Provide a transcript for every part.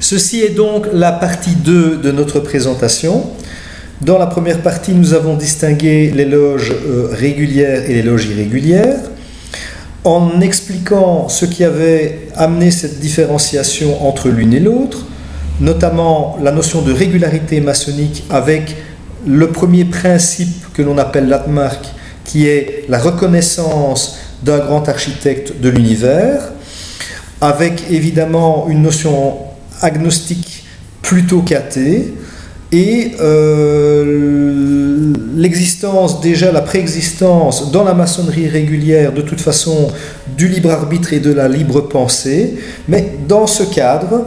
Ceci est donc la partie 2 de notre présentation. Dans la première partie, nous avons distingué les loges régulières et les loges irrégulières, en expliquant ce qui avait amené cette différenciation entre l'une et l'autre, notamment la notion de régularité maçonnique avec le premier principe que l'on appelle l'Atmark, qui est la reconnaissance d'un grand architecte de l'univers, avec évidemment une notion agnostique plutôt qu'athée, et l'existence, déjà la préexistence dans la maçonnerie régulière de toute façon du libre arbitre et de la libre pensée, mais dans ce cadre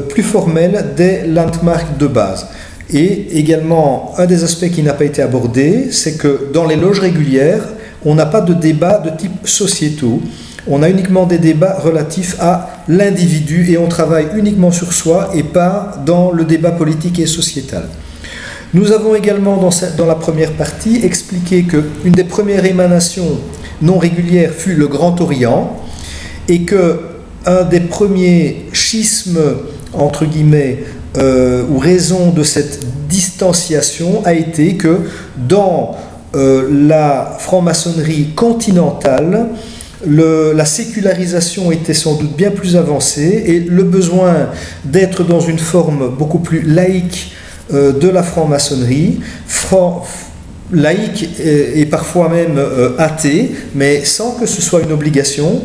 plus formel des landmarks de base. Et également, un des aspects qui n'a pas été abordé, c'est que dans les loges régulières, on n'a pas de débat de type sociétaux. On a uniquement des débats relatifs à l'individu et on travaille uniquement sur soi et pas dans le débat politique et sociétal. Nous avons également dans la première partie expliqué qu'une des premières émanations non régulières fut le Grand Orient et qu'un des premiers schismes, entre guillemets, ou raison de cette distanciation a été que dans la franc-maçonnerie continentale, la sécularisation était sans doute bien plus avancée et le besoin d'être dans une forme beaucoup plus laïque de la franc-maçonnerie, laïque et parfois même athée, mais sans que ce soit une obligation,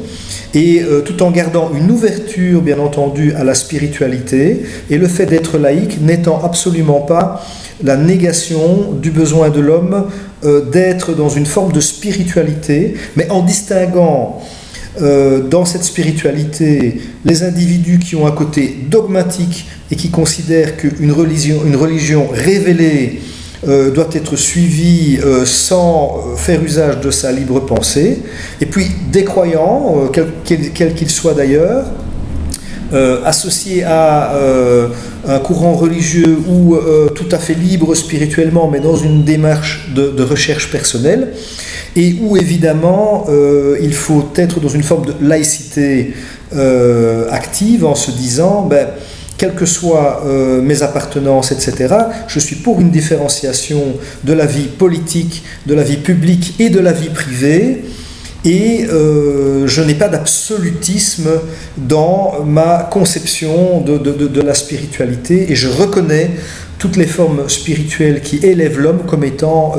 et tout en gardant une ouverture bien entendu à la spiritualité, et le fait d'être laïque n'étant absolument pas la négation du besoin de l'homme d'être dans une forme de spiritualité, mais en distinguant dans cette spiritualité les individus qui ont un côté dogmatique et qui considèrent qu'une religion révélée doit être suivie sans faire usage de sa libre pensée, et puis des croyants, quels qu'ils soient d'ailleurs, associés à un courant religieux ou tout à fait libre spirituellement, mais dans une démarche de recherche personnelle, et où évidemment il faut être dans une forme de laïcité active en se disant quelles que soient mes appartenances, etc., je suis pour une différenciation de la vie politique, de la vie publique et de la vie privée, et je n'ai pas d'absolutisme dans ma conception de la spiritualité, et je reconnais toutes les formes spirituelles qui élèvent l'homme comme étant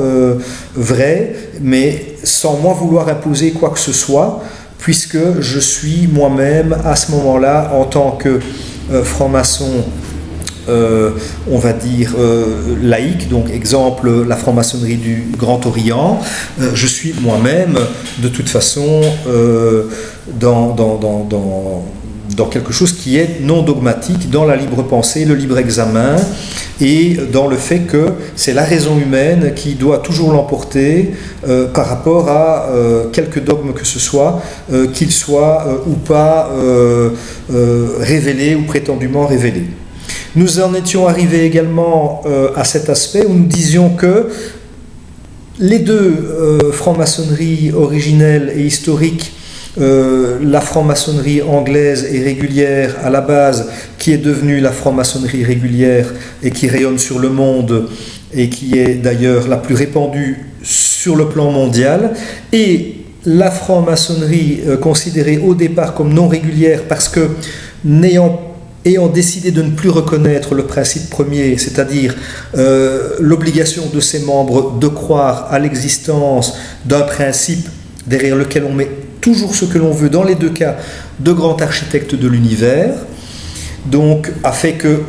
vraies, mais sans moi vouloir imposer quoi que ce soit, puisque je suis moi-même à ce moment-là, en tant que franc-maçon, on va dire laïque, donc exemple la franc-maçonnerie du Grand Orient, je suis moi-même de toute façon dans quelque chose qui est non dogmatique, dans la libre pensée, le libre examen, et dans le fait que c'est la raison humaine qui doit toujours l'emporter par rapport à quelque dogme que ce soit, qu'il soit ou pas révélé ou prétendument révélé. Nous en étions arrivés également à cet aspect où nous disions que les deux francs-maçonneries originelles et historiques, la franc-maçonnerie anglaise et régulière à la base, qui est devenue la franc-maçonnerie régulière et qui rayonne sur le monde et qui est d'ailleurs la plus répandue sur le plan mondial, et la franc-maçonnerie considérée au départ comme non régulière parce que ayant décidé de ne plus reconnaître le principe premier, c'est-à-dire l'obligation de ses membres de croire à l'existence d'un principe derrière lequel on met toujours ce que l'on veut, dans les deux cas, de grand architecte de l'univers, donc a fait que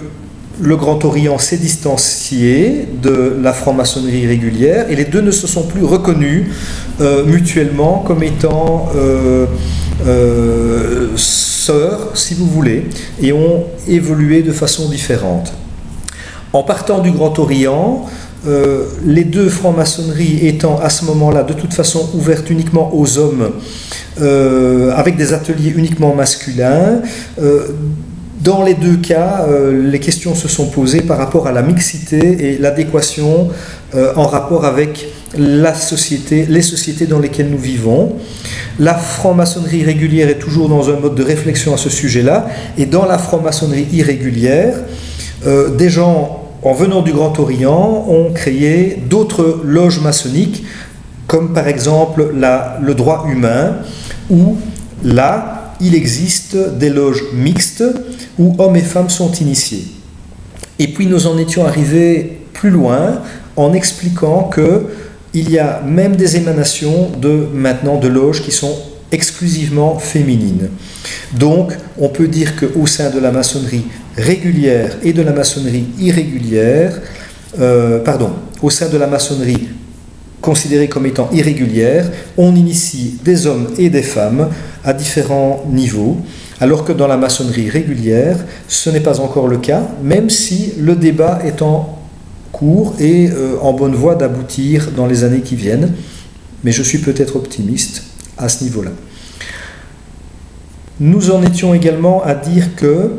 le Grand Orient s'est distancié de la franc-maçonnerie régulière, et les deux ne se sont plus reconnus mutuellement comme étant sœurs, si vous voulez, et ont évolué de façon différente. En partant du Grand Orient, les deux francs-maçonneries étant à ce moment-là de toute façon ouvertes uniquement aux hommes, avec des ateliers uniquement masculins, Dans les deux cas, les questions se sont posées par rapport à la mixité et l'adéquation en rapport avec la société, les sociétés dans lesquelles nous vivons. La franc-maçonnerie régulière est toujours dans un mode de réflexion à ce sujet-là, et dans la franc-maçonnerie irrégulière, des gens, en venant du Grand Orient, ont créé d'autres loges maçonniques, comme par exemple le droit humain, où là, il existe des loges mixtes où hommes et femmes sont initiés. Et puis nous en étions arrivés plus loin en expliquant qu'il y a même des émanations maintenant de loges qui sont exclusivement féminines. Donc on peut dire qu'au sein de la maçonnerie régulière et de la maçonnerie irrégulière, au sein de la maçonnerie considérée comme étant irrégulière, on initie des hommes et des femmes à différents niveaux, alors que dans la maçonnerie régulière, ce n'est pas encore le cas, même si le débat est en cours et en bonne voie d'aboutir dans les années qui viennent, mais je suis peut-être optimiste à ce niveau-là. Nous en étions également à dire que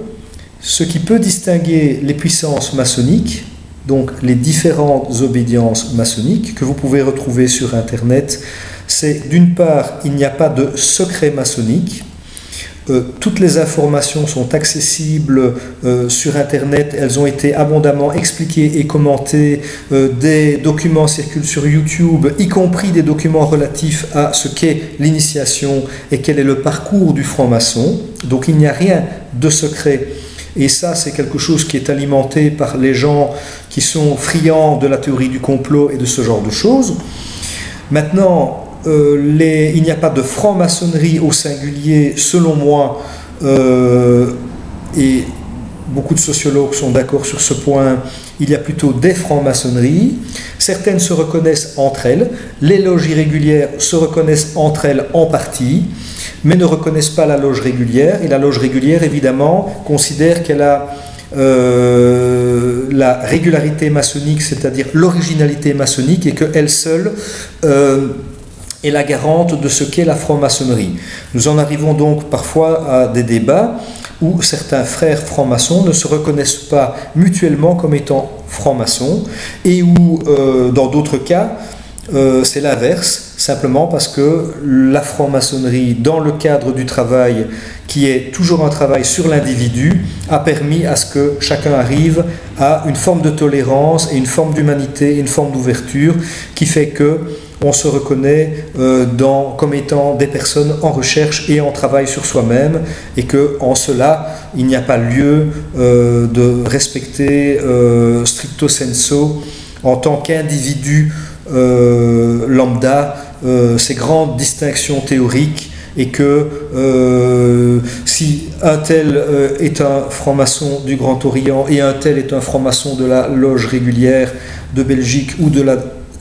ce qui peut distinguer les puissances maçonniques, donc les différentes obédiences maçonniques que vous pouvez retrouver sur Internet, c'est d'une part, il n'y a pas de secret maçonnique. Toutes les informations sont accessibles sur Internet, elles ont été abondamment expliquées et commentées, des documents circulent sur YouTube, y compris des documents relatifs à ce qu'est l'initiation et quel est le parcours du franc-maçon. Donc il n'y a rien de secret. Et ça, c'est quelque chose qui est alimenté par les gens qui sont friands de la théorie du complot et de ce genre de choses. Maintenant, il n'y a pas de franc-maçonnerie au singulier, selon moi, et beaucoup de sociologues sont d'accord sur ce point. Il y a plutôt des francs-maçonneries. Certaines se reconnaissent entre elles. Les loges irrégulières se reconnaissent entre elles en partie, mais ne reconnaissent pas la loge régulière. Et la loge régulière, évidemment, considère qu'elle a la régularité maçonnique, c'est-à-dire l'originalité maçonnique, et qu'elle seule est la garante de ce qu'est la franc-maçonnerie. Nous en arrivons donc parfois à des débats où certains frères francs-maçons ne se reconnaissent pas mutuellement comme étant francs-maçons, et où, dans d'autres cas, c'est l'inverse, simplement parce que la franc-maçonnerie, dans le cadre du travail, qui est toujours un travail sur l'individu, a permis à ce que chacun arrive à une forme de tolérance et une forme d'humanité, une forme d'ouverture, qui fait que on se reconnaît comme étant des personnes en recherche et en travail sur soi-même, et qu'en cela, il n'y a pas lieu de respecter stricto sensu, en tant qu'individu lambda, ces grandes distinctions théoriques, et que si un tel est un franc-maçon du Grand Orient et un tel est un franc-maçon de la loge régulière de Belgique ou de la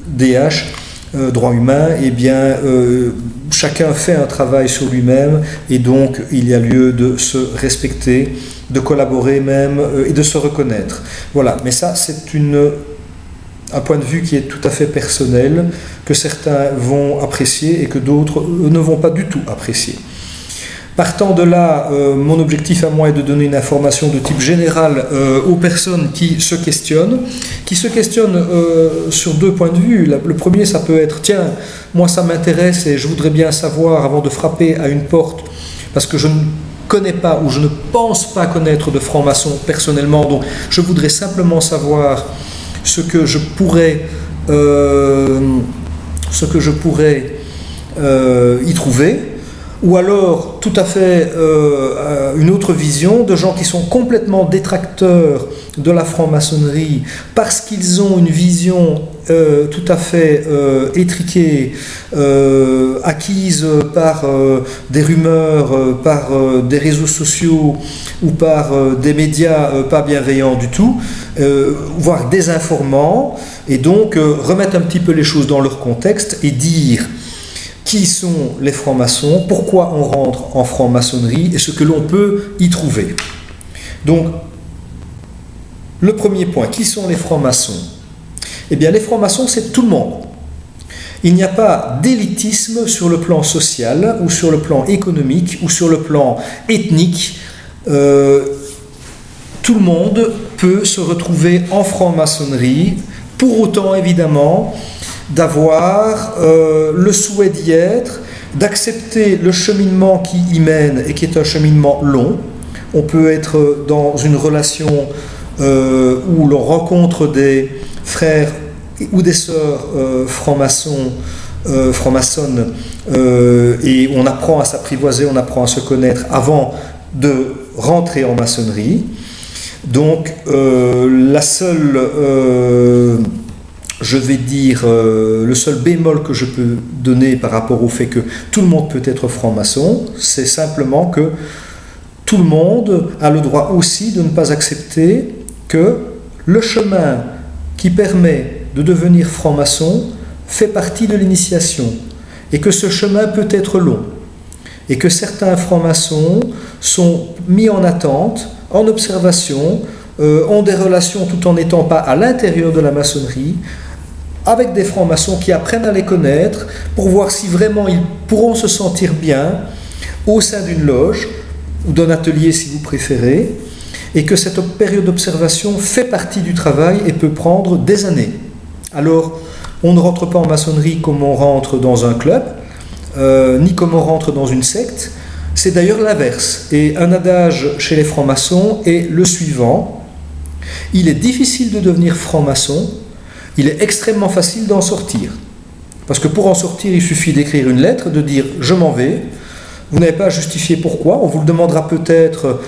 DH, droit humain, eh bien chacun fait un travail sur lui-même, et donc il y a lieu de se respecter, de collaborer même et de se reconnaître. Voilà, mais ça c'est un point de vue qui est tout à fait personnel, que certains vont apprécier et que d'autres ne vont pas du tout apprécier. Partant de là, mon objectif à moi est de donner une information de type général aux personnes qui se questionnent sur deux points de vue. Le premier, ça peut être, tiens, moi ça m'intéresse et je voudrais bien savoir, avant de frapper à une porte, parce que je ne connais pas ou je ne pense pas connaître de franc-maçon personnellement, donc je voudrais simplement savoir ce que je pourrais y trouver. Ou alors, tout à fait une autre vision de gens qui sont complètement détracteurs de la franc-maçonnerie parce qu'ils ont une vision tout à fait étriquée, acquise par des rumeurs, par des réseaux sociaux ou par des médias pas bienveillants du tout, voire désinformants, et donc remettre un petit peu les choses dans leur contexte et dire qui sont les francs-maçons, pourquoi on rentre en franc-maçonnerie et ce que l'on peut y trouver. Donc, le premier point, qui sont les francs-maçons? Eh bien, les francs-maçons, c'est tout le monde. Il n'y a pas d'élitisme sur le plan social, ou sur le plan économique, ou sur le plan ethnique. tout le monde peut se retrouver en franc-maçonnerie, pour autant évidemment d'avoir le souhait d'y être, d'accepter le cheminement qui y mène et qui est un cheminement long. On peut être dans une relation où l'on rencontre des frères ou des sœurs francs-maçonnes et on apprend à s'apprivoiser, on apprend à se connaître avant de rentrer en maçonnerie. Donc la seule, je vais dire, le seul bémol que je peux donner par rapport au fait que tout le monde peut être franc-maçon, c'est simplement que tout le monde a le droit aussi de ne pas accepter que le chemin qui permet de devenir franc-maçon fait partie de l'initiation et que ce chemin peut être long et que certains francs-maçons sont mis en attente, en observation, ont des relations tout en n'étant pas à l'intérieur de la maçonnerie avec des francs-maçons qui apprennent à les connaître pour voir si vraiment ils pourront se sentir bien au sein d'une loge ou d'un atelier si vous préférez, et que cette période d'observation fait partie du travail et peut prendre des années. Alors, on ne rentre pas en maçonnerie comme on rentre dans un club, ni comme on rentre dans une secte. C'est d'ailleurs l'inverse. Et un adage chez les francs-maçons est le suivant: il est difficile de devenir franc-maçon, il est extrêmement facile d'en sortir. Parce que pour en sortir, il suffit d'écrire une lettre, de dire « je m'en vais ». Vous n'avez pas à justifier pourquoi, on vous le demandera peut-être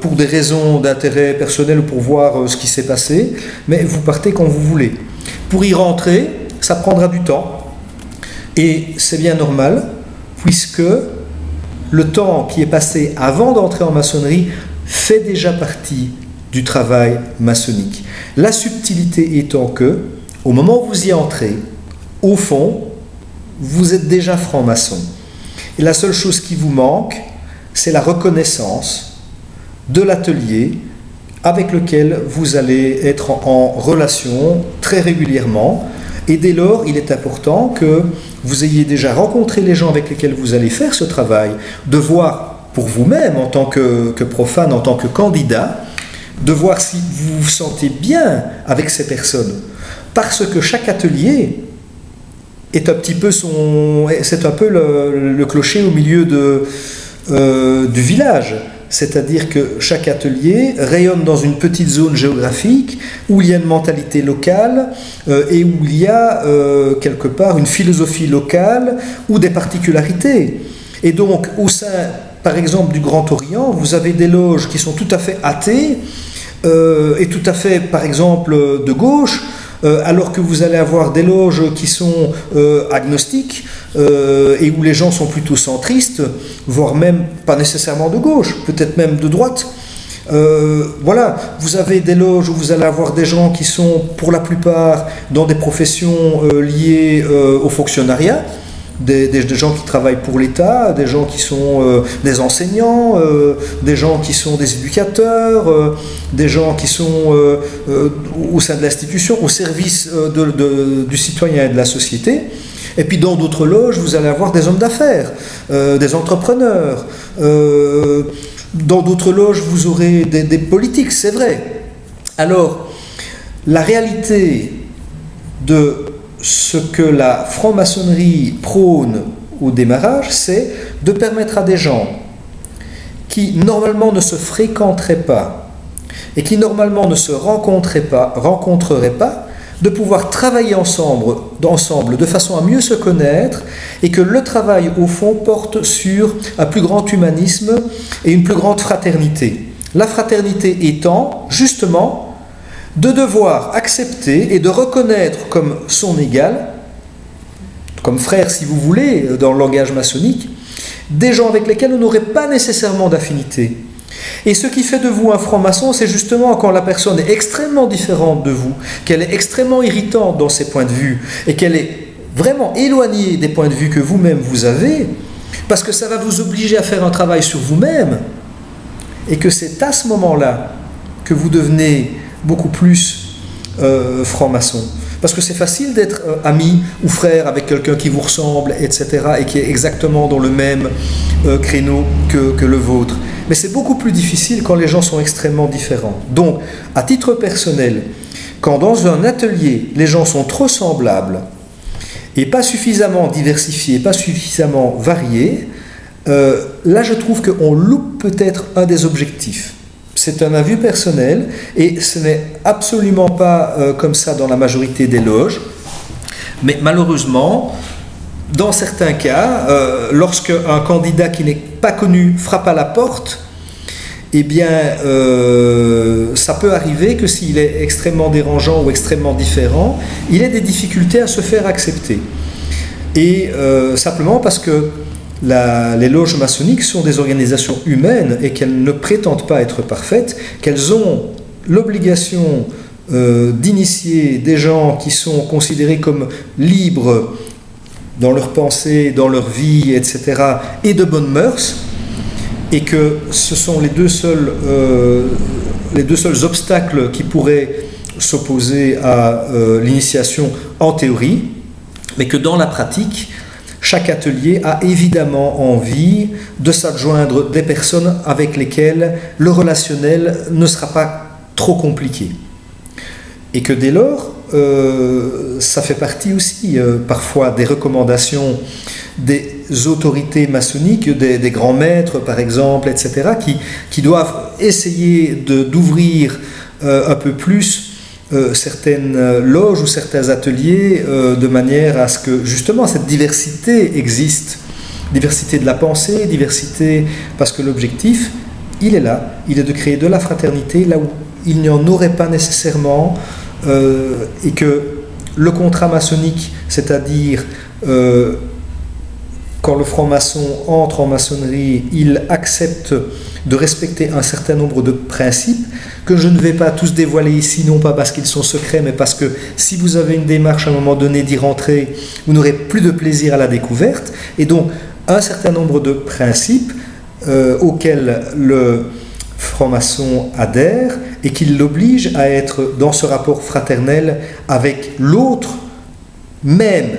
pour des raisons d'intérêt personnel ou pour voir ce qui s'est passé, mais vous partez quand vous voulez. Pour y rentrer, ça prendra du temps, et c'est bien normal, puisque le temps qui est passé avant d'entrer en maçonnerie fait déjà partie du travail maçonnique. La subtilité étant que, au moment où vous y entrez, au fond, vous êtes déjà franc-maçon. Et la seule chose qui vous manque, c'est la reconnaissance de l'atelier avec lequel vous allez être en relation très régulièrement. Et dès lors, il est important que vous ayez déjà rencontré les gens avec lesquels vous allez faire ce travail, de voir pour vous-même, en tant que profane, en tant que candidat, de voir si vous vous sentez bien avec ces personnes. Parce que chaque atelier est un petit peu c'est un peu le clocher au milieu du village. C'est-à-dire que chaque atelier rayonne dans une petite zone géographique où il y a une mentalité locale et où il y a quelque part une philosophie locale ou des particularités. Et donc, au sein, par exemple, du Grand Orient, vous avez des loges qui sont tout à fait athées et tout à fait, par exemple, de gauche, alors que vous allez avoir des loges qui sont agnostiques et où les gens sont plutôt centristes, voire même pas nécessairement de gauche, peut-être même de droite. Voilà, vous avez des loges où vous allez avoir des gens qui sont pour la plupart dans des professions liées au fonctionnariat, des gens qui travaillent pour l'État, des gens qui sont des enseignants, des gens qui sont des éducateurs, des gens qui sont au sein de l'institution, au service du citoyen et de la société. Et puis dans d'autres loges, vous allez avoir des hommes d'affaires, des entrepreneurs. Dans d'autres loges, vous aurez des politiques, c'est vrai. Alors, la réalité de ce que la franc-maçonnerie prône au démarrage, c'est de permettre à des gens qui normalement ne se fréquenteraient pas et qui normalement ne se rencontreraient pas, de pouvoir travailler ensemble de façon à mieux se connaître, et que le travail au fond porte sur un plus grand humanisme et une plus grande fraternité. La fraternité étant justement de devoir accepter et de reconnaître comme son égal, comme frère si vous voulez, dans le langage maçonnique, des gens avec lesquels on n'aurait pas nécessairement d'affinité. Et ce qui fait de vous un franc-maçon, c'est justement quand la personne est extrêmement différente de vous, qu'elle est extrêmement irritante dans ses points de vue, et qu'elle est vraiment éloignée des points de vue que vous-même vous avez, parce que ça va vous obliger à faire un travail sur vous-même, et que c'est à ce moment-là que vous devenez beaucoup plus franc-maçon. Parce que c'est facile d'être ami ou frère avec quelqu'un qui vous ressemble, etc., et qui est exactement dans le même créneau que le vôtre. mais c'est beaucoup plus difficile quand les gens sont extrêmement différents. Donc, à titre personnel, quand dans un atelier, les gens sont trop semblables et pas suffisamment diversifiés, pas suffisamment variés, là je trouve qu'on loupe peut-être un des objectifs. C'est un avis personnel et ce n'est absolument pas comme ça dans la majorité des loges, mais malheureusement, dans certains cas, lorsque un candidat qui n'est pas connu frappe à la porte, eh bien, ça peut arriver que s'il est extrêmement dérangeant ou extrêmement différent, il ait des difficultés à se faire accepter. Et simplement parce que les loges maçonniques sont des organisations humaines et qu'elles ne prétendent pas être parfaites, qu'elles ont l'obligation d'initier des gens qui sont considérés comme libres dans leurs pensées, dans leur vie, etc., et de bonnes mœurs, et que ce sont les deux seuls obstacles qui pourraient s'opposer à l'initiation en théorie, mais que dans la pratique, chaque atelier a évidemment envie de s'adjoindre des personnes avec lesquelles le relationnel ne sera pas trop compliqué. Et que dès lors, ça fait partie aussi parfois des recommandations des autorités maçonniques, des grands maîtres par exemple, etc., qui doivent essayer d'ouvrir un peu plus certaines loges ou certains ateliers de manière à ce que justement cette diversité existe, diversité de la pensée, diversité, parce que l'objectif, il est là, il est de créer de la fraternité là où il n'y en aurait pas nécessairement, et que le contrat maçonnique, c'est-à-dire quand le franc-maçon entre en maçonnerie, il accepte de respecter un certain nombre de principes que je ne vais pas tous dévoiler ici, non pas parce qu'ils sont secrets, mais parce que si vous avez une démarche à un moment donné d'y rentrer, vous n'aurez plus de plaisir à la découverte. Et donc, un certain nombre de principes auxquels le franc-maçon adhère et qui l'oblige à être dans ce rapport fraternel avec l'autre, même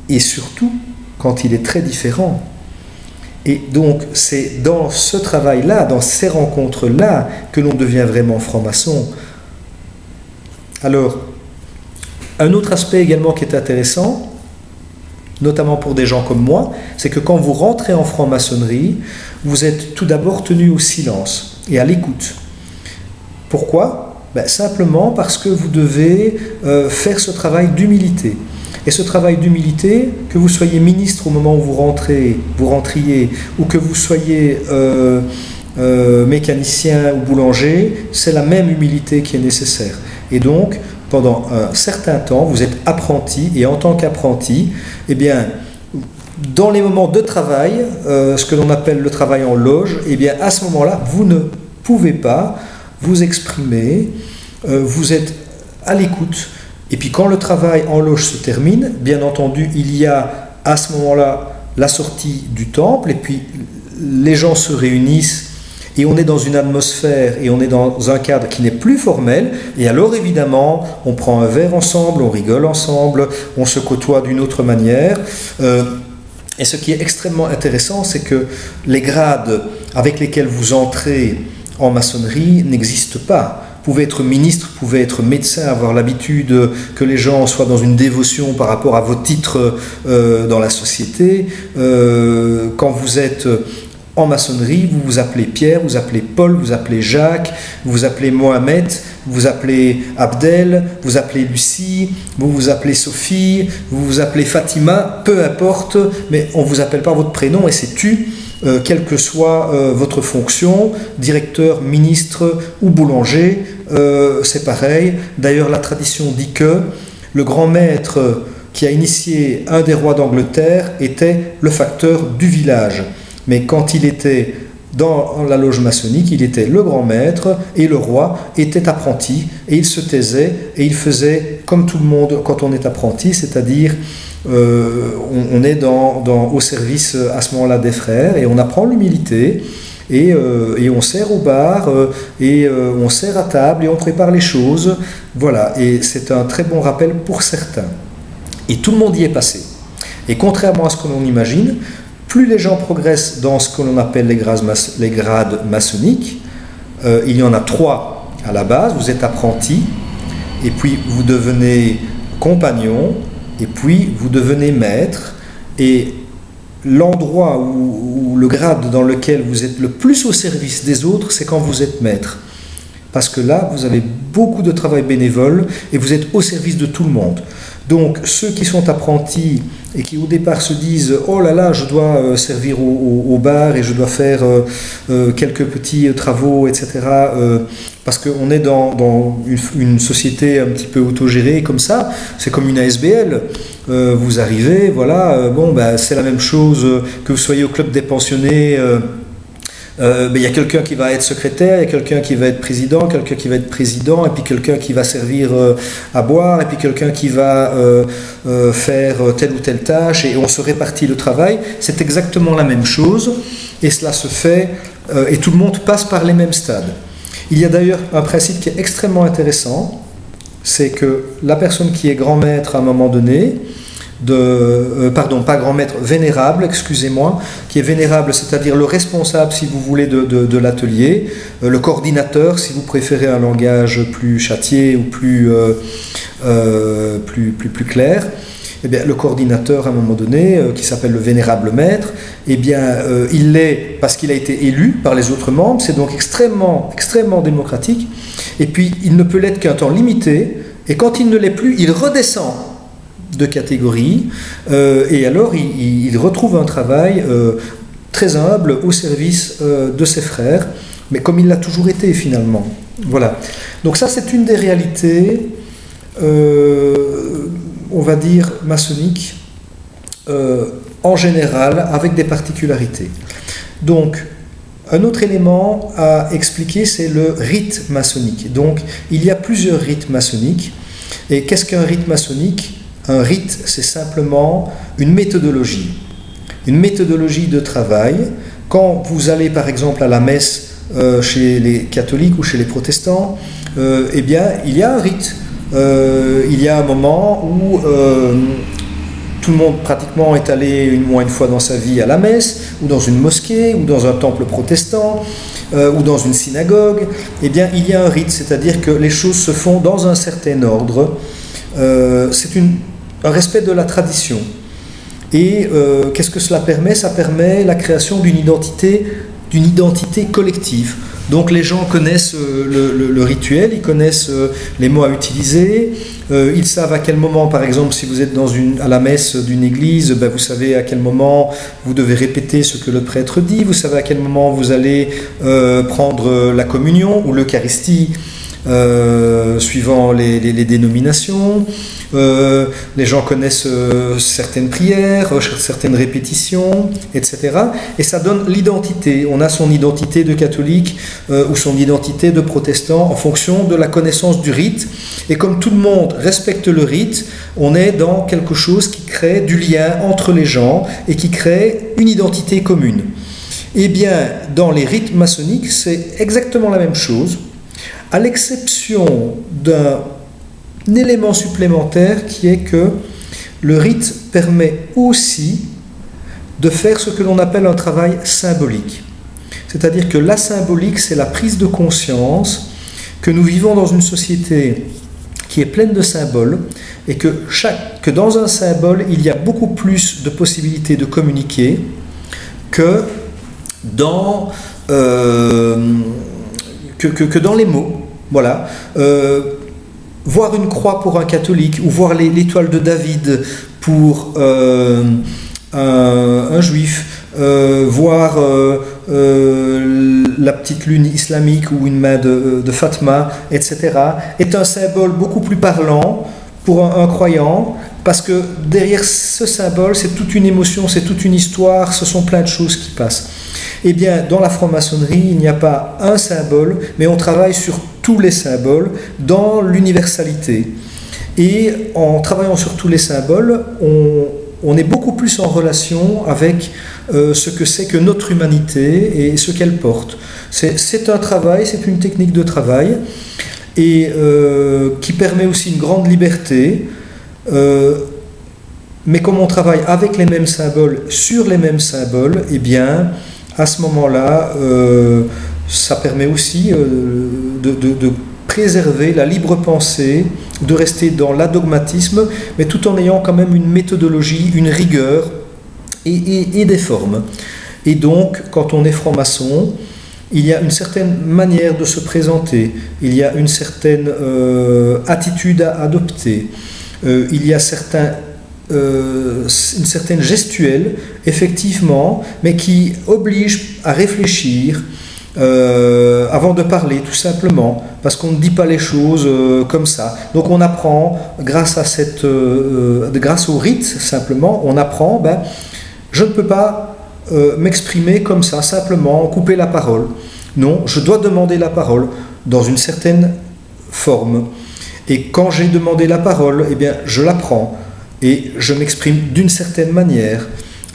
et surtout quand il est très différent. Et donc c'est dans ce travail-là, dans ces rencontres-là, que l'on devient vraiment franc-maçon. Alors, un autre aspect également qui est intéressant, notamment pour des gens comme moi, c'est que quand vous rentrez en franc-maçonnerie, vous êtes tout d'abord tenu au silence et à l'écoute. Pourquoi? Simplement parce que vous devez faire ce travail d'humilité. Et ce travail d'humilité, que vous soyez ministre au moment où vous rentriez, ou que vous soyez mécanicien ou boulanger, c'est la même humilité qui est nécessaire. Et donc, pendant un certain temps, vous êtes apprenti, et en tant qu'apprenti, eh bien, dans les moments de travail, ce que l'on appelle le travail en loge, eh bien, à ce moment-là, vous ne pouvez pas vous exprimer, vous êtes à l'écoute. Et puis quand le travail en loge se termine, bien entendu, il y a à ce moment-là la sortie du temple, et puis les gens se réunissent, et on est dans une atmosphère, et on est dans un cadre qui n'est plus formel, et alors évidemment, on prend un verre ensemble, on rigole ensemble, on se côtoie d'une autre manière. Et ce qui est extrêmement intéressant, c'est que les grades avec lesquels vous entrez en maçonnerie n'existent pas. Vous pouvez être ministre, vous pouvez être médecin, avoir l'habitude que les gens soient dans une dévotion par rapport à vos titres dans la société. Quand vous êtes en maçonnerie, vous vous appelez Pierre, vous appelez Paul, vous appelez Jacques, vous appelez Mohamed, vous appelez Abdel, vous appelez Lucie, vous vous appelez Sophie, vous vous appelez Fatima, peu importe, mais on ne vous appelle pas votre prénom et c'est tu. Quelle que soit votre fonction, directeur, ministre ou boulanger, c'est pareil. D'ailleurs, la tradition dit que le grand maître qui a initié un des rois d'Angleterre était le facteur du village. Mais quand il était dans la loge maçonnique, il était le grand maître et le roi était apprenti et il se taisait et il faisait comme tout le monde quand on est apprenti, c'est-à-dire on est au service à ce moment-là des frères et on apprend l'humilité et on sert au bar et on sert à table et on prépare les choses. Voilà, et c'est un très bon rappel pour certains. Et tout le monde y est passé. Et contrairement à ce que l'on imagine, plus les gens progressent dans ce que l'on appelle les grades maçonniques, il y en a 3 à la base. Vous êtes apprenti, et puis vous devenez compagnon, et puis vous devenez maître. Et l'endroit où le grade dans lequel vous êtes le plus au service des autres, c'est quand vous êtes maître. Parce que là, vous avez beaucoup de travail bénévole et vous êtes au service de tout le monde. Donc, ceux qui sont apprentis et qui au départ se disent « Oh là là, je dois servir au bar et je dois faire quelques petits travaux, etc. » Parce qu'on est dans une société un petit peu autogérée comme ça, c'est comme une ASBL. Vous arrivez, voilà, c'est la même chose que vous soyez au club des pensionnés. Il y a quelqu'un qui va être secrétaire, il y a quelqu'un qui va être président, quelqu'un qui va être président, et puis quelqu'un qui va servir à boire, et puis quelqu'un qui va faire telle ou telle tâche, et on se répartit le travail. C'est exactement la même chose, et cela se fait, et tout le monde passe par les mêmes stades. Il y a d'ailleurs un principe qui est extrêmement intéressant, c'est que la personne qui est grand maître à un moment donné, pas grand maître, vénérable, excusez-moi, qui est vénérable, c'est-à-dire le responsable, si vous voulez, de l'atelier, le coordinateur, si vous préférez un langage plus châtié ou plus clair. Eh bien, le coordinateur, à un moment donné, qui s'appelle le vénérable maître, eh bien, il l'est parce qu'il a été élu par les autres membres, c'est donc extrêmement, extrêmement démocratique, et puis il ne peut l'être qu'un temps limité, et quand il ne l'est plus, il redescend de catégorie, et alors il retrouve un travail très humble au service de ses frères, mais comme il l'a toujours été finalement. Voilà. Donc ça, c'est une des réalités, on va dire, maçonniques, en général, avec des particularités. Donc, un autre élément à expliquer, c'est le rite maçonnique. Donc, il y a plusieurs rites maçonniques. Et qu'est-ce qu'un rite maçonnique ? Un rite, c'est simplement une méthodologie de travail. Quand vous allez par exemple à la messe chez les catholiques ou chez les protestants, eh bien, il y a un rite. Il y a un moment où tout le monde pratiquement est allé au moins une fois dans sa vie à la messe, ou dans une mosquée, ou dans un temple protestant, ou dans une synagogue. Eh bien, il y a un rite, c'est-à-dire que les choses se font dans un certain ordre. C'est un respect de la tradition. Et qu'est-ce que cela permet ? Ça permet la création d'une identité collective. Donc les gens connaissent le rituel, ils connaissent les mots à utiliser, ils savent à quel moment, par exemple, si vous êtes à la messe d'une église, vous savez à quel moment vous devez répéter ce que le prêtre dit, vous savez à quel moment vous allez prendre la communion ou l'Eucharistie, suivant les dénominations. Les gens connaissent certaines prières, certaines répétitions, etc. Et ça donne l'identité. On a son identité de catholique ou son identité de protestant en fonction de la connaissance du rite. Et comme tout le monde respecte le rite, on est dans quelque chose qui crée du lien entre les gens et qui crée une identité commune. Eh bien, dans les rites maçonniques, c'est exactement la même chose, à l'exception d'un élément supplémentaire qui est que le rite permet aussi de faire ce que l'on appelle un travail symbolique. C'est-à-dire que la symbolique, c'est la prise de conscience que nous vivons dans une société qui est pleine de symboles et que dans un symbole, il y a beaucoup plus de possibilités de communiquer que dans les mots. Voilà. Voir une croix pour un catholique ou voir l'étoile de David pour un juif, voir la petite lune islamique ou une main de Fatma, etc., est un symbole beaucoup plus parlant pour un croyant, parce que derrière ce symbole, c'est toute une émotion, c'est toute une histoire, ce sont plein de choses qui passent. Eh bien, dans la franc-maçonnerie, il n'y a pas un symbole, mais on travaille sur tous les symboles dans l'universalité. Et en travaillant sur tous les symboles, on est beaucoup plus en relation avec ce que c'est que notre humanité et ce qu'elle porte. C'est un travail, c'est une technique de travail, et qui permet aussi une grande liberté. Mais comme on travaille avec les mêmes symboles, sur les mêmes symboles, eh bien, à ce moment-là, ça permet aussi de préserver la libre pensée, de rester dans l'adogmatisme, mais tout en ayant quand même une méthodologie, une rigueur et des formes. Et donc, quand on est franc-maçon, il y a une certaine manière de se présenter, il y a une certaine attitude à adopter, il y a une certaine gestuelle, effectivement, mais qui oblige à réfléchir avant de parler, tout simplement, parce qu'on ne dit pas les choses comme ça. Donc on apprend, grâce au rite, simplement, on apprend, je ne peux pas m'exprimer comme ça, simplement, couper la parole. Non, je dois demander la parole dans une certaine forme. Et quand j'ai demandé la parole, eh bien, je la prends et je m'exprime d'une certaine manière,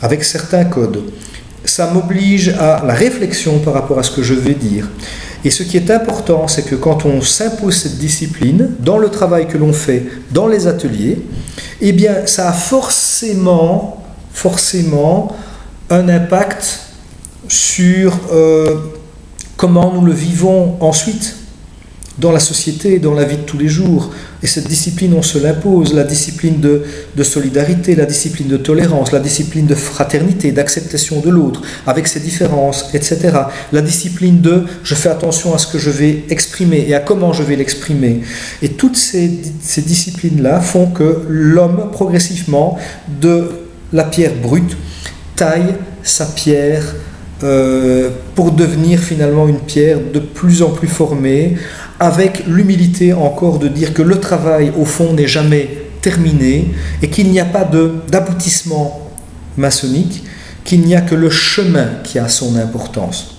avec certains codes. Ça m'oblige à la réflexion par rapport à ce que je vais dire. Et ce qui est important, c'est que quand on s'impose cette discipline, dans le travail que l'on fait, dans les ateliers, eh bien, ça a forcément un impact sur comment nous le vivons ensuite dans la société, dans la vie de tous les jours. Et cette discipline, on se l'impose, la discipline de solidarité, la discipline de tolérance, la discipline de fraternité, d'acceptation de l'autre, avec ses différences, etc. La discipline de « je fais attention à ce que je vais exprimer et à comment je vais l'exprimer ». Et toutes ces disciplines-là font que l'homme, progressivement, de la pierre brute, taille sa pierre pour devenir finalement une pierre de plus en plus formée, avec l'humilité encore de dire que le travail au fond n'est jamais terminé et qu'il n'y a pas d'aboutissement maçonnique, qu'il n'y a que le chemin qui a son importance.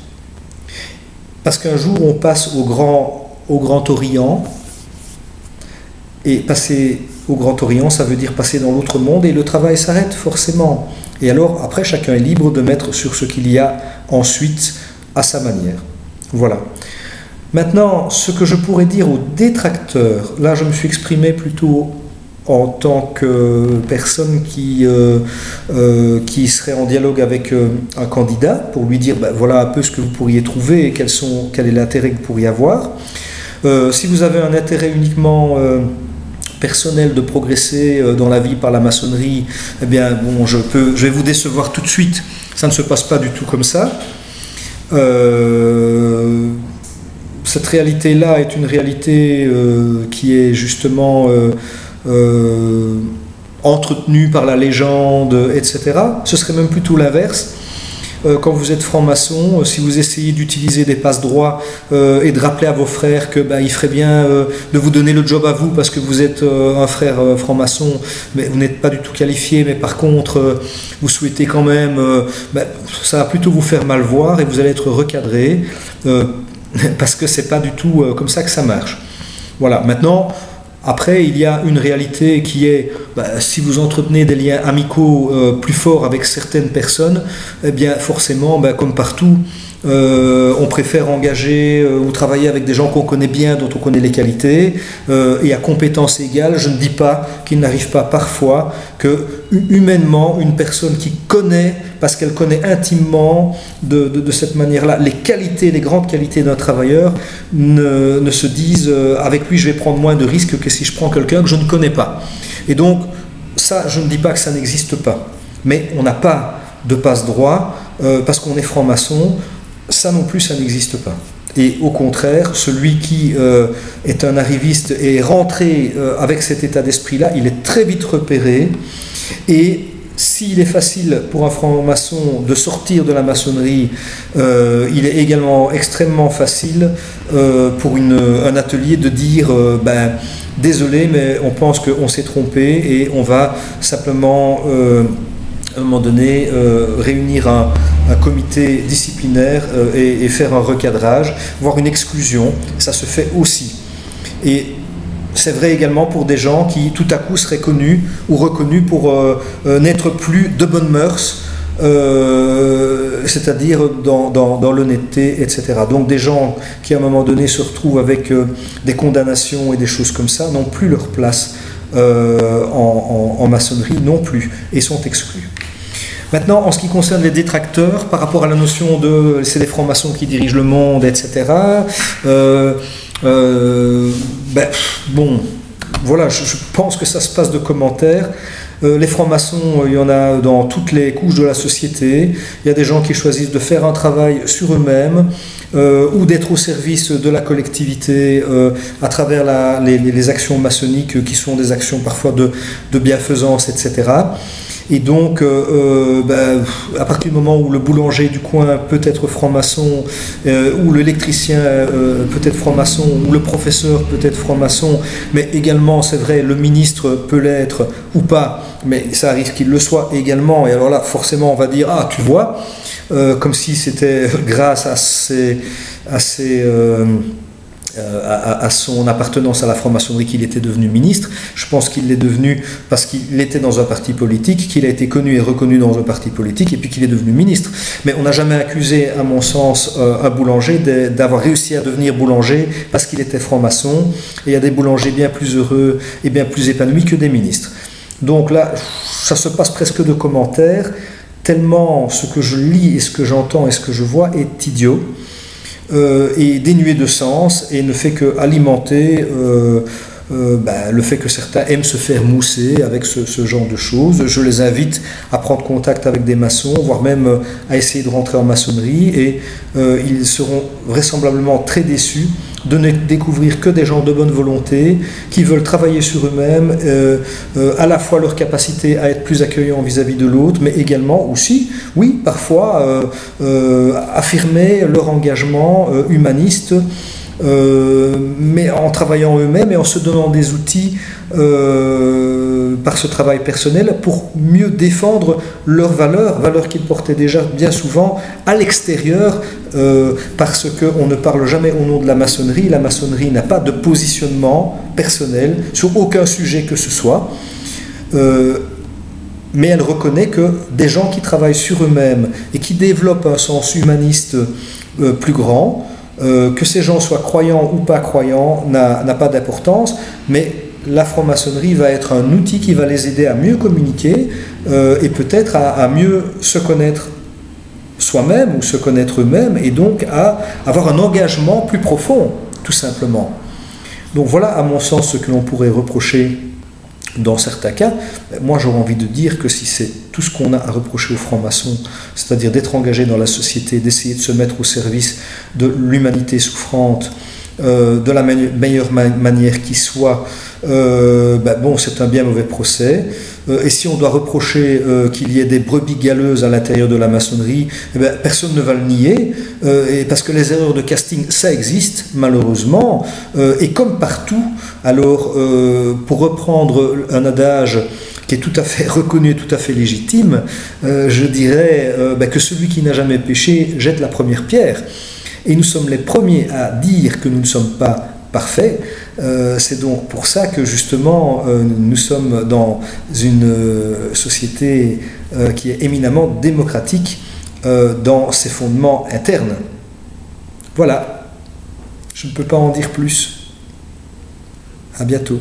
Parce qu'un jour on passe au Grand Orient, et passer au Grand Orient, ça veut dire passer dans l'autre monde, et le travail s'arrête forcément. Et alors après, chacun est libre de mettre sur ce qu'il y a ensuite à sa manière. Voilà. Maintenant, ce que je pourrais dire aux détracteurs, là je me suis exprimé plutôt en tant que personne qui serait en dialogue avec un candidat pour lui dire voilà un peu ce que vous pourriez trouver et quel est l'intérêt que vous pourriez avoir. Si vous avez un intérêt uniquement personnel de progresser dans la vie par la maçonnerie, eh bien bon, je vais vous décevoir tout de suite, ça ne se passe pas du tout comme ça. Cette réalité-là est une réalité qui est justement entretenue par la légende, etc. Ce serait même plutôt l'inverse. Quand vous êtes franc-maçon, si vous essayez d'utiliser des passe-droits et de rappeler à vos frères que il ferait bien de vous donner le job à vous parce que vous êtes un frère franc-maçon, mais vous n'êtes pas du tout qualifié, mais par contre vous souhaitez quand même, ça va plutôt vous faire mal voir et vous allez être recadré parce que c'est pas du tout comme ça que ça marche. Voilà. Maintenant, après, il y a une réalité qui est, si vous entretenez des liens amicaux plus forts avec certaines personnes, eh bien forcément, comme partout, on préfère engager ou travailler avec des gens qu'on connaît bien, dont on connaît les qualités, et à compétences égales. Je ne dis pas qu'il n'arrive pas parfois que humainement, une personne qui connaît, parce qu'elle connaît intimement de cette manière-là les qualités, les grandes qualités d'un travailleur, ne se dise avec lui je vais prendre moins de risques que si je prends quelqu'un que je ne connais pas. Et donc ça, je ne dis pas que ça n'existe pas, mais on n'a pas de passe-droit parce qu'on est franc-maçon. Ça non plus, ça n'existe pas. Et au contraire, celui qui est un arriviste et est rentré avec cet état d'esprit-là, il est très vite repéré. Et s'il est facile pour un franc-maçon de sortir de la maçonnerie, il est également extrêmement facile pour un atelier de dire désolé, mais on pense qu'on s'est trompé et on va simplement à un moment donné réunir un comité disciplinaire et faire un recadrage, voire une exclusion. Ça se fait aussi. Et c'est vrai également pour des gens qui tout à coup seraient connus ou reconnus pour n'être plus de bonnes mœurs, c'est-à-dire dans l'honnêteté, etc. Donc des gens qui à un moment donné se retrouvent avec des condamnations et des choses comme ça n'ont plus leur place en maçonnerie non plus, et sont exclus. Maintenant, en ce qui concerne les détracteurs, par rapport à la notion de c'est les francs-maçons qui dirigent le monde, etc., bon, voilà, je pense que ça se passe de commentaires. Les francs-maçons, il y en a dans toutes les couches de la société. Il y a des gens qui choisissent de faire un travail sur eux-mêmes ou d'être au service de la collectivité à travers les actions maçonniques qui sont des actions parfois de bienfaisance, etc. Et donc, à partir du moment où le boulanger du coin peut être franc-maçon, ou l'électricien peut être franc-maçon, ou le professeur peut être franc-maçon, mais également, c'est vrai, le ministre peut l'être ou pas, mais ça arrive qu'il le soit également. Et alors là, forcément, on va dire, ah, tu vois, comme si c'était grâce à son appartenance à la franc-maçonnerie qu'il était devenu ministre. Je pense qu'il l'est devenu parce qu'il était dans un parti politique, qu'il a été connu et reconnu dans un parti politique, et puis qu'il est devenu ministre. Mais on n'a jamais accusé, à mon sens, un boulanger d'avoir réussi à devenir boulanger parce qu'il était franc-maçon. Et il y a des boulangers bien plus heureux et bien plus épanouis que des ministres. Donc là, ça se passe presque de commentaires, tellement ce que je lis et ce que j'entends et ce que je vois est idiot. Et dénué de sens et ne fait qu'alimenter le fait que certains aiment se faire mousser avec ce genre de choses. Je les invite à prendre contact avec des maçons, voire même à essayer de rentrer en maçonnerie, et ils seront vraisemblablement très déçus de ne découvrir que des gens de bonne volonté qui veulent travailler sur eux-mêmes, à la fois leur capacité à être plus accueillants vis-à-vis de l'autre, mais également aussi, oui, parfois affirmer leur engagement humaniste, mais en travaillant eux-mêmes et en se donnant des outils par ce travail personnel pour mieux défendre leurs valeurs qu'ils portaient déjà bien souvent à l'extérieur, parce qu'on ne parle jamais au nom de la maçonnerie. La maçonnerie n'a pas de positionnement personnel sur aucun sujet que ce soit, mais elle reconnaît que des gens qui travaillent sur eux-mêmes et qui développent un sens humaniste plus grand, que ces gens soient croyants ou pas croyants n'a pas d'importance, mais la franc-maçonnerie va être un outil qui va les aider à mieux communiquer et peut-être à mieux se connaître soi-même ou se connaître eux-mêmes, et donc à avoir un engagement plus profond, tout simplement. Donc voilà, à mon sens, ce que l'on pourrait reprocher dans certains cas. Moi, j'aurais envie de dire que si c'est tout ce qu'on a à reprocher aux francs-maçons, c'est-à-dire d'être engagé dans la société, d'essayer de se mettre au service de l'humanité souffrante, de la meilleure manière qui soit, bon, c'est un bien mauvais procès. Et si on doit reprocher qu'il y ait des brebis galeuses à l'intérieur de la maçonnerie, personne ne va le nier, et parce que les erreurs de casting, ça existe, malheureusement, et comme partout. Alors, pour reprendre un adage qui est tout à fait reconnu et tout à fait légitime, je dirais que celui qui n'a jamais péché jette la première pierre. Et nous sommes les premiers à dire que nous ne sommes pas parfaits. C'est donc pour ça que justement nous sommes dans une société qui est éminemment démocratique dans ses fondements internes. Voilà, je ne peux pas en dire plus. À bientôt.